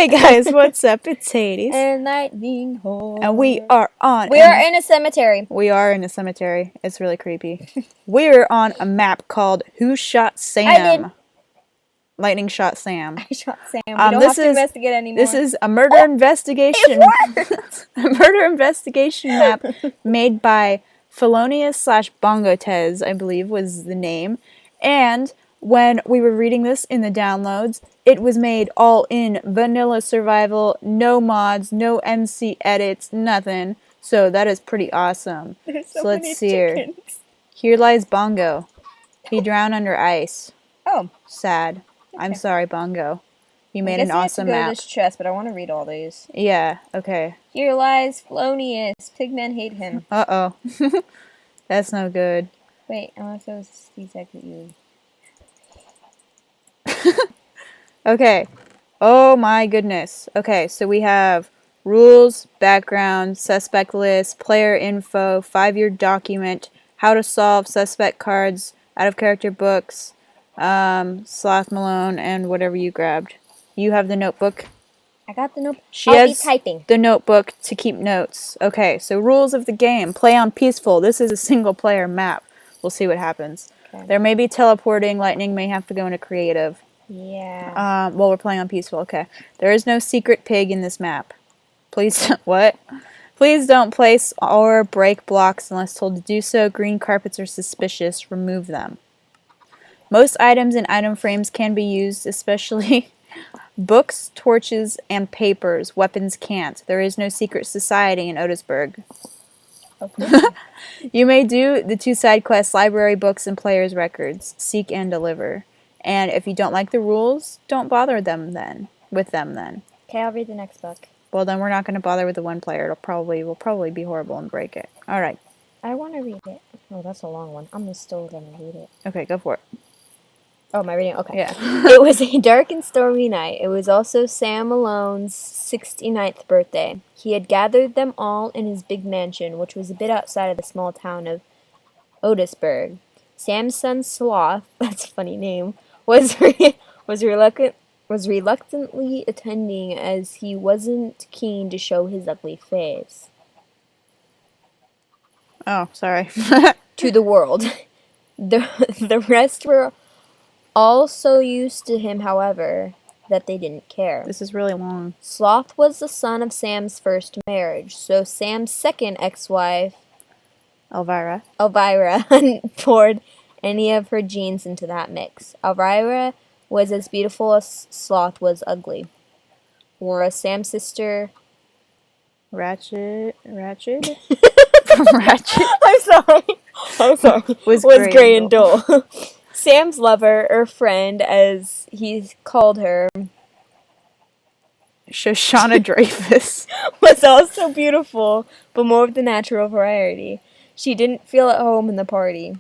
Hey guys, what's up? It's Hades. And Lightning Horn. And we are on... We are in a cemetery. We are in a cemetery. It's really creepy. We're on a map called Who Shot Sam? I did. Lightning shot Sam. I shot Sam. We don't have to investigate anymore. This is a murder investigation. A murder investigation map made by Felonious/Bongotez, I believe was the name. And when we were reading this in the downloads, it was made all in vanilla survival, no mods, no MC edits, nothing. So that is pretty awesome. So let's see here. Here lies Bongo. He drowned under ice. Oh. Sad. Okay. I'm sorry, Bongo. You made an awesome map. I guess this chest, but I want to read all these. Yeah, okay. Here lies Felonious. Pigmen hate him. Uh-oh. That's no good. Wait, I want to throw these eggs at you. Okay. Oh my goodness. Okay, so we have rules, background, suspect list, player info, 5-year document, how to solve suspect cards, out of character books, Sloth Malone, and whatever you grabbed. You have the notebook? I got the notebook. I'll be typing. The notebook to keep notes. Okay, so rules of the game. Play on peaceful. This is a single player map. We'll see what happens. Okay. There may be teleporting. Lightning may have to go into creative. Yeah. Well, we're playing on peaceful. Okay. There is no secret pig in this map. Please, what? Please don't place or break blocks unless told to do so. Green carpets are suspicious. Remove them. Most items in item frames can be used, especially books, torches, and papers. Weapons can't. There is no secret society in Otisburg. Okay. You may do the 2 side quests, library, books, and player's records. Seek and deliver. And if you don't like the rules, don't bother them then. Okay, I'll read the next book. Well, then we're not going to bother with the one player. We'll probably be horrible and break it. All right. I want to read it. Oh, that's a long one. I'm still going to read it. Okay, go for it. Oh, am I reading? Okay. Yeah. It was a dark and stormy night. It was also Sam Malone's 69th birthday. He had gathered them all in his big mansion, which was a bit outside of the small town of Otisburg. Sam's son Sloth, that's a funny name, was reluctantly attending as he wasn't keen to show his ugly face. Oh, sorry. To the world. The rest were all so used to him, however, that they didn't care. This is really long. Sloth was the son of Sam's first marriage, so Sam's second ex-wife, Elvira, poured any of her genes into that mix. Elvira was as beautiful as Sloth was ugly. Whereas Sam's sister... Ratchet? Ratchet? I'm sorry. Was gray and dull. Sam's lover, or friend, as he called her, Shoshana Dreyfus, was also beautiful, but more of the natural variety. She didn't feel at home in the party.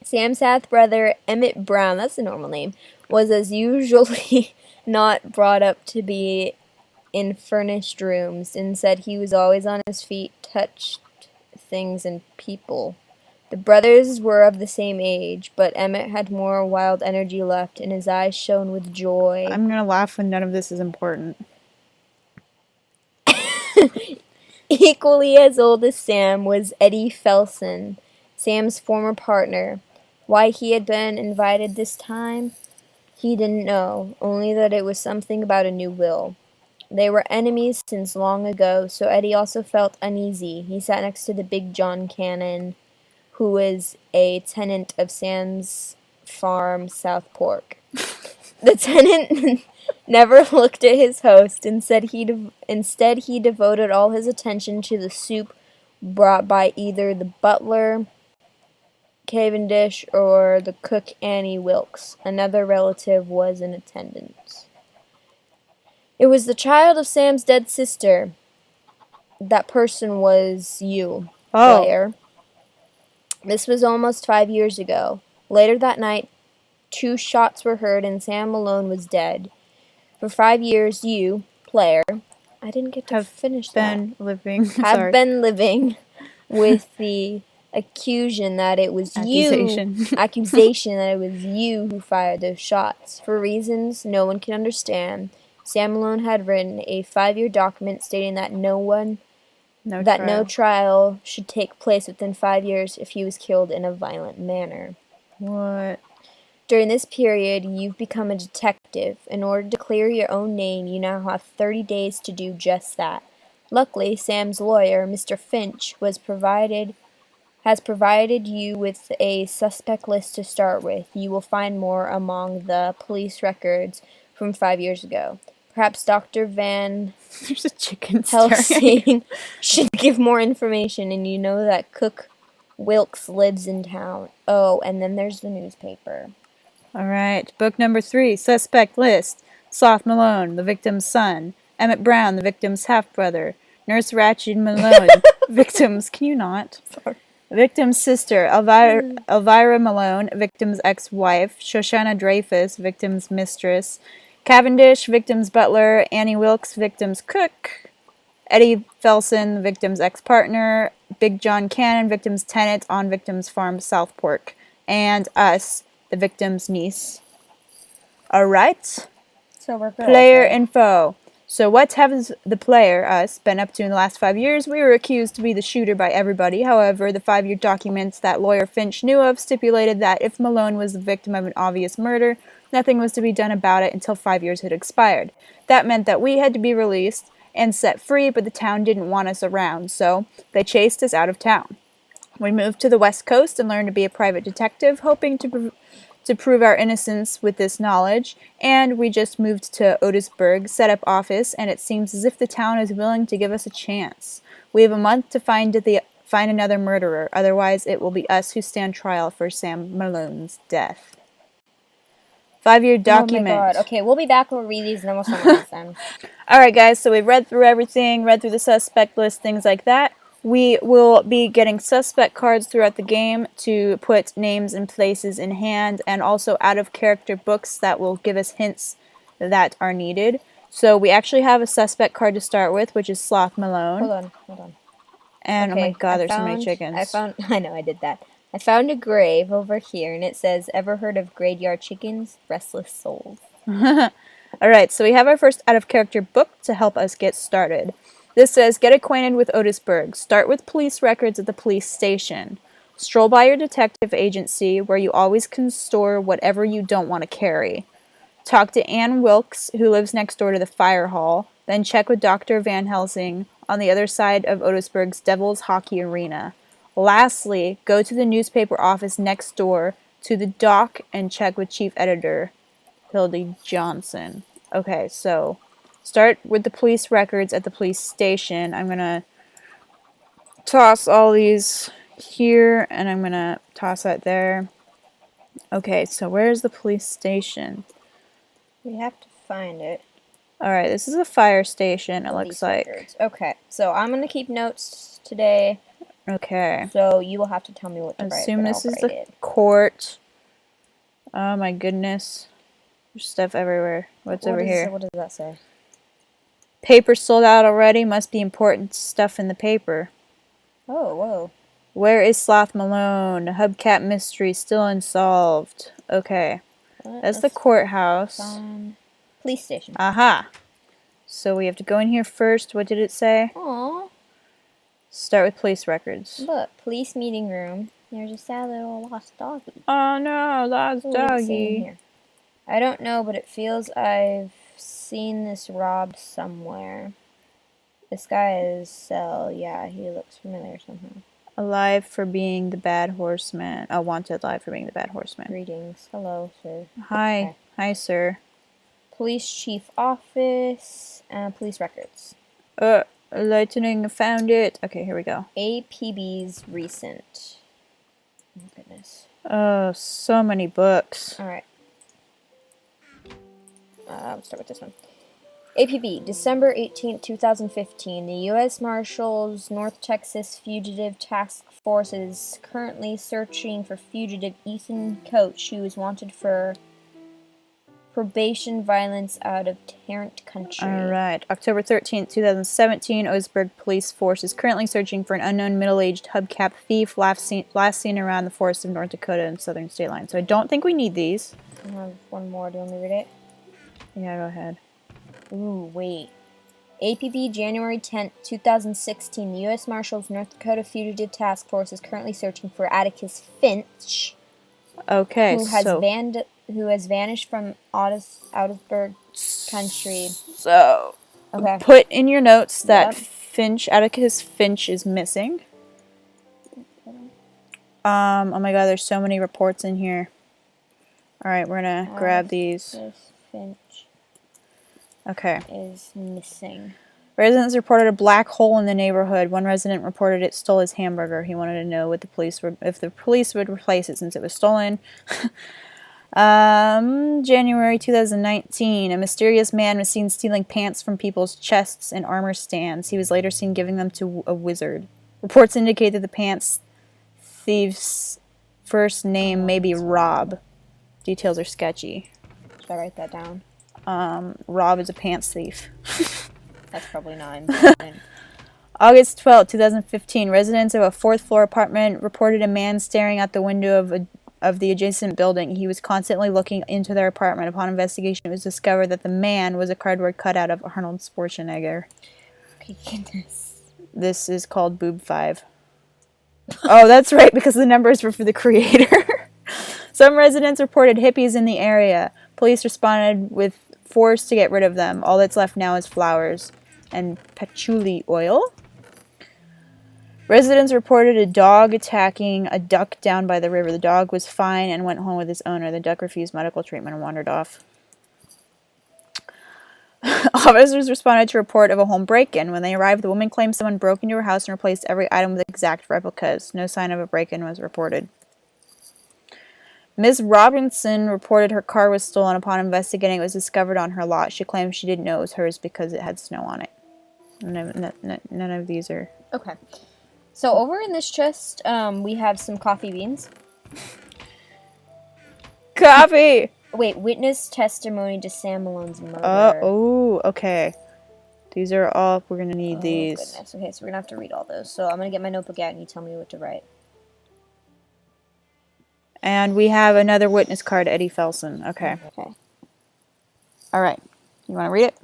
Sam's half-brother, Emmett Brown, that's a normal name, was as usually not brought up to be in furnished rooms. Instead, he was always on his feet, touched things and people. The brothers were of the same age, but Emmett had more wild energy left, and his eyes shone with joy. I'm gonna laugh when none of this is important. Equally as old as Sam was Eddie Felson, Sam's former partner. Why he had been invited this time, he didn't know, only that it was something about a new will. They were enemies since long ago, so Eddie also felt uneasy. He sat next to the big John Cannon, who was a tenant of Sam's farm, South Fork. The tenant never looked at his host. Instead, he devoted all his attention to the soup brought by either the butler, Cavendish, or the cook, Annie Wilkes. Another relative was in attendance. It was the child of Sam's dead sister. That person was you, player. This was almost 5 years ago. Later that night, 2 shots were heard and Sam Malone was dead. For 5 years, you, player, I didn't get to finish that. Have been living with the accusation that it was you who fired those shots. For reasons no one can understand, Sam Malone had written a 5-year document stating that no trial. trial should take place within 5 years if he was killed in a violent manner. What? During this period, you've become a detective. In order to clear your own name, you now have 30 days to do just that. Luckily, Sam's lawyer, Mr. Finch, has provided you with a suspect list to start with. You will find more among the police records from 5 years ago. Perhaps Dr. Van There's a chicken staring. Helsing should give more information, and you know that Cook Wilkes lives in town. Oh, and then there's the newspaper. All right. Book number 3, Suspect List. Sloth Malone, the victim's son. Emmett Brown, the victim's half-brother. Nurse Ratched Malone, victim's... Can you not? Sorry. Victim's sister. Elvira Malone, victim's ex-wife. Shoshana Dreyfus, victim's mistress. Cavendish, victim's butler. Annie Wilkes, victim's cook. Eddie Felson, victim's ex-partner. Big John Cannon, victim's tenant on victim's farm, Southport. And us, the victim's niece. Alright. So we're good. Player info. So what has the player, us, been up to in the last 5 years? We were accused to be the shooter by everybody. However, the 5-year documents that lawyer Finch knew of stipulated that if Malone was the victim of an obvious murder, nothing was to be done about it until 5 years had expired. That meant that we had to be released and set free, but the town didn't want us around, so they chased us out of town. We moved to the West Coast and learned to be a private detective, hoping to prove our innocence with this knowledge, and we just moved to Otisburg, set up office, and it seems as if the town is willing to give us a chance. We have a month to find another murderer, otherwise it will be us who stand trial for Sam Malone's death. 5-year document. Oh my god. Okay, we'll be back. We'll read these and then we'll summarize them. Alright guys, so we've read through everything, read through the suspect list, things like that. We will be getting suspect cards throughout the game to put names and places in hand, and also out-of-character books that will give us hints that are needed. So we actually have a suspect card to start with, which is Sloth Malone. Hold on. And Okay, oh my god, there's so many chickens. I know, I did that. I found a grave over here, and it says, "Ever heard of graveyard chickens? Restless souls." Alright, so we have our first out-of-character book to help us get started. This says, get acquainted with Otisburg. Start with police records at the police station. Stroll by your detective agency, where you always can store whatever you don't want to carry. Talk to Ann Wilkes, who lives next door to the fire hall. Then check with Dr. Van Helsing on the other side of Otisburg's Devil's Hockey Arena. Lastly, go to the newspaper office next door to the dock and check with Chief Editor Hildy Johnson. Okay, so start with the police records at the police station. I'm going to toss all these here, and I'm going to toss that there. Okay, so where's the police station? We have to find it. Alright, this is a fire station, it looks like. Records. Okay, so I'm going to keep notes today. Okay. So you will have to tell me what to write. Assume this is the court. Oh my goodness. There's stuff everywhere. What's over here? What does that say? Paper sold out already. Must be important stuff in the paper. Oh, whoa. Where is Sloth Malone? Hubcap mystery still unsolved. Okay. That's the courthouse. Police station. Aha. So we have to go in here first. What did it say? Aww. Start with police records. Look, police meeting room. There's a sad little lost doggy. Oh no, lost doggy. I don't know, but it feels I've seen this Rob somewhere. This guy is Cell. Yeah, he looks familiar somehow. Alive for being the bad horseman. Oh, wanted alive for being the bad horseman. Greetings. Hello, sir. Hi. Okay. Hi, sir. Police chief office. Police records. Lightning found it. Okay, here we go. APB's recent. Oh, goodness. Oh, so many books. Alright. Let's start with this one. APB, December 18, 2015. The U.S. Marshals North Texas Fugitive Task Force is currently searching for fugitive Ethan Coach, who is wanted for probation violence out of Tarrant Country. Alright. October 13th, 2017. Otisburg Police Force is currently searching for an unknown middle-aged hubcap thief last seen around the forests of North Dakota and southern state line. So I don't think we need these. I have one more. Do you want me to read it? Yeah, go ahead. Ooh, wait. APB January 10th, 2016. The U.S. Marshals North Dakota Fugitive Task Force is currently searching for Atticus Finch, Okay, who has vanished from Augsburg country. So, Okay. put in your notes that Yep. Atticus Finch is missing. Oh my god, there's so many reports in here. Alright, we're gonna grab these. Atticus Finch Okay. is missing. Residents reported a black hole in the neighborhood. One resident reported it stole his hamburger. He wanted to know if the police would replace it since it was stolen. January 2019, a mysterious man was seen stealing pants from people's chests and armor stands. He was later seen giving them to a wizard. Reports indicate that the pants thief's first name may be Rob. Details are sketchy. Should I write that down? Rob is a pants thief. That's probably not important. August 12, 2015, residents of a fourth-floor apartment reported a man staring out the window of the adjacent building. He was constantly looking into their apartment. Upon investigation, it was discovered that the man was a cardboard cutout of Arnold Schwarzenegger. Okay, goodness. This is called Boob 5. Oh, that's right, because the numbers were for the creator. Some residents reported hippies in the area. Police responded with force to get rid of them. All that's left now is flowers and patchouli oil. Residents reported a dog attacking a duck down by the river. The dog was fine and went home with his owner. The duck refused medical treatment and wandered off. Officers responded to a report of a home break-in. When they arrived, the woman claimed someone broke into her house and replaced every item with exact replicas. No sign of a break-in was reported. Ms. Robinson reported her car was stolen. Upon investigating, it was discovered on her lot. She claimed she didn't know it was hers because it had snow on it. None of these are... Okay. So over in this chest, we have some coffee beans. Coffee! Wait, witness testimony to Sam Malone's murder. Oh, okay. These are all... We're going to need these. Goodness. Okay, so we're going to have to read all those. So I'm going to get my notebook out and you tell me what to write. And we have another witness card, Eddie Felsen. Okay. Okay. All right. You want to read it?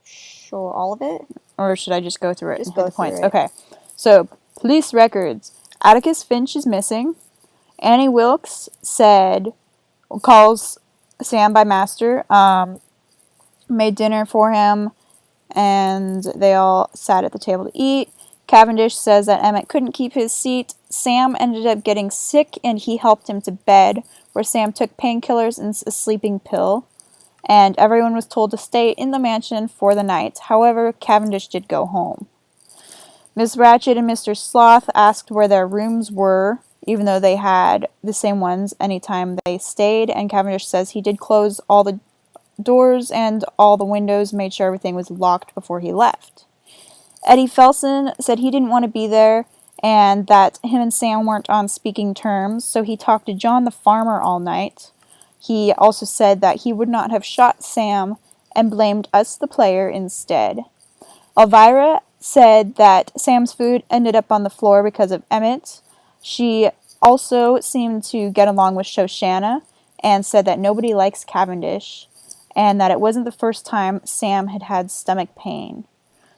Sure, all of it? Or should I just go through it? Just and hit go the points? through it. Okay. So, police records. Atticus Finch is missing. Annie Wilkes calls Sam by master, made dinner for him, and they all sat at the table to eat. Cavendish says that Emmett couldn't keep his seat. Sam ended up getting sick, and he helped him to bed, where Sam took painkillers and a sleeping pill. And everyone was told to stay in the mansion for the night. However, Cavendish did go home. Miss Ratched and Mr. Sloth asked where their rooms were, even though they had the same ones anytime they stayed, and Cavendish says he did close all the doors and all the windows, made sure everything was locked before he left. Eddie Felsen said he didn't want to be there and that him and Sam weren't on speaking terms, so he talked to John the farmer all night. He also said that he would not have shot Sam and blamed us, the player, instead. Elvira said that Sam's food ended up on the floor because of Emmett. She also seemed to get along with Shoshana and said that nobody likes Cavendish and that it wasn't the first time Sam had had stomach pain.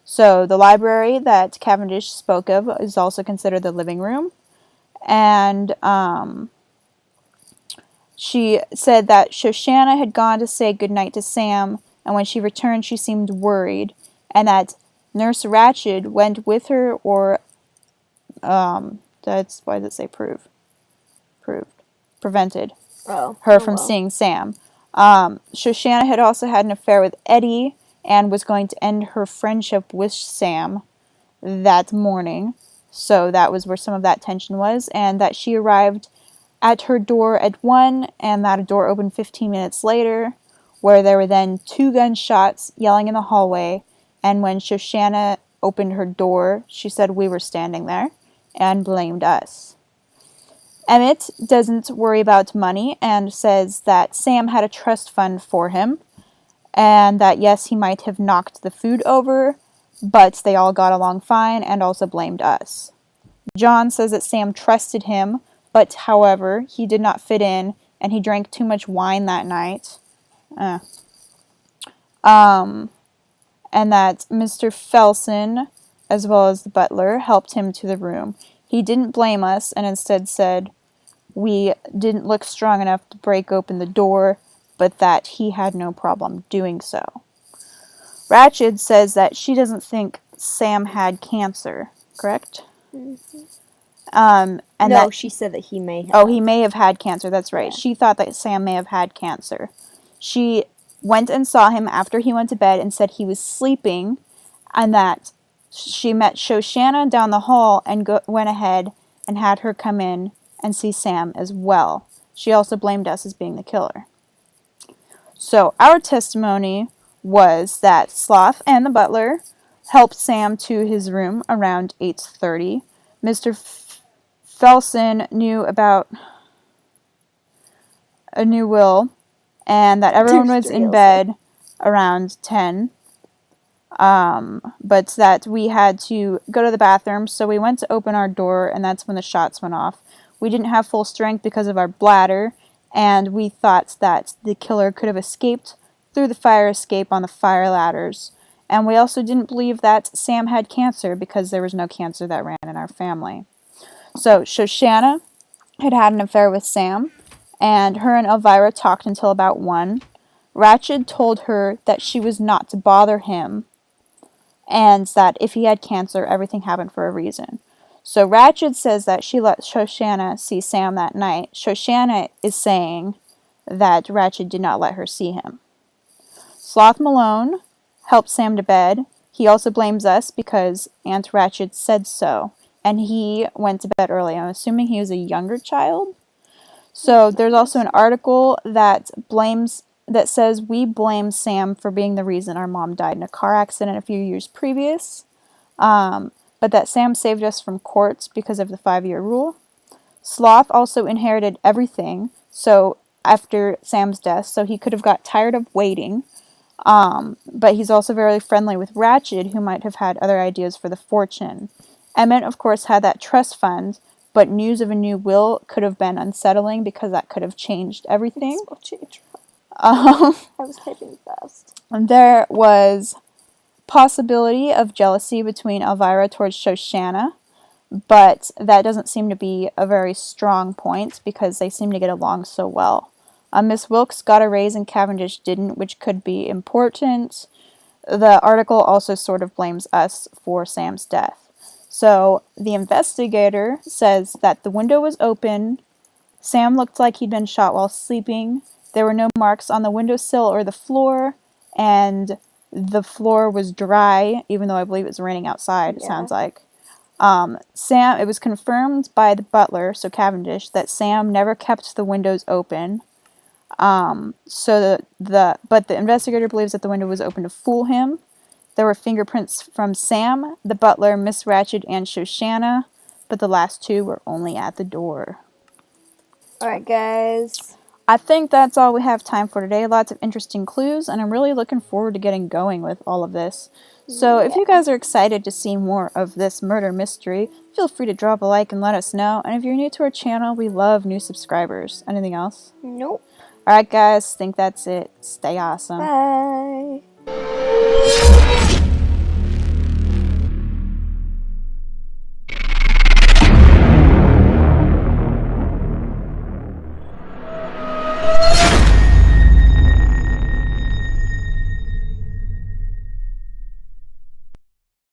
So the library that Cavendish spoke of is also considered the living room. And she said that Shoshana had gone to say goodnight to Sam, and when she returned she seemed worried, and that Nurse Ratched went with her, or that's why does it say prevented her from seeing Sam. Shoshana had also had an affair with Eddie and was going to end her friendship with Sam that morning. So that was where some of that tension was, and that she arrived at her door at 1, and that a door opened 15 minutes later, where there were then 2 gunshots yelling in the hallway, and when Shoshana opened her door, she said we were standing there, and blamed us. Emmett doesn't worry about money, and says that Sam had a trust fund for him, and that yes, he might have knocked the food over, but they all got along fine, and also blamed us. John says that Sam trusted him, but however, he did not fit in, and he drank too much wine that night. And that Mr. Felsen, as well as the butler, helped him to the room. He didn't blame us and instead said we didn't look strong enough to break open the door, but that he had no problem doing so. Ratched says that she doesn't think Sam had cancer, correct? Mm-hmm. And no, that she said that he may have. Oh, he may have had cancer. That's right. Yeah. She thought that Sam may have had cancer. She went and saw him after he went to bed and said he was sleeping, and that she met Shoshana down the hall and went ahead and had her come in and see Sam as well. She also blamed us as being the killer. So our testimony was that Sloth and the butler helped Sam to his room around 8:30. Mr. Felsen knew about a new will, and that everyone was in bed around 10. But that we had to go to the bathroom, so we went to open our door, and that's when the shots went off. We didn't have full strength because of our bladder, and we thought that the killer could have escaped through the fire escape on the fire ladders. And we also didn't believe that Sam had cancer because there was no cancer that ran in our family. So Shoshana had an affair with Sam, and her and Elvira talked until about 1. Ratched told her that she was not to bother him, and that if he had cancer, everything happened for a reason. So Ratched says that she let Shoshana see Sam that night. Shoshana is saying that Ratched did not let her see him. Sloth Malone helped Sam to bed. He also blames us because Aunt Ratched said so, and he went to bed early. I'm assuming he was a younger child. So there's also an article that says we blame Sam for being the reason our mom died in a car accident a few years previous, but that Sam saved us from courts because of the 5-year rule. Sloth also inherited everything, so after Sam's death, so he could have got tired of waiting. But he's also very friendly with Ratched, who might have had other ideas for the fortune. Emmett, of course, had that trust fund, but news of a new will could have been unsettling because that could have changed everything. I was typing fast. There was possibility of jealousy between Elvira towards Shoshana, but that doesn't seem to be a very strong point because they seem to get along so well. Miss Wilkes got a raise and Cavendish didn't, which could be important. The article also sort of blames us for Sam's death. So the investigator says that the window was open, Sam looked like he'd been shot while sleeping, there were no marks on the windowsill or the floor, and the floor was dry, even though I believe it was raining outside, it sounds like. It was confirmed by the butler, so Cavendish, that Sam never kept the windows open. But the investigator believes that the window was open to fool him. There were fingerprints from Sam, the butler, Miss Ratched, and Shoshana, but the last 2 were only at the door. Alright, guys. I think that's all we have time for today. Lots of interesting clues, and I'm really looking forward to getting going with all of this. So if you guys are excited to see more of this murder mystery, feel free to drop a like and let us know. And if you're new to our channel, we love new subscribers. Anything else? Nope. Alright guys, think that's it. Stay awesome. Bye.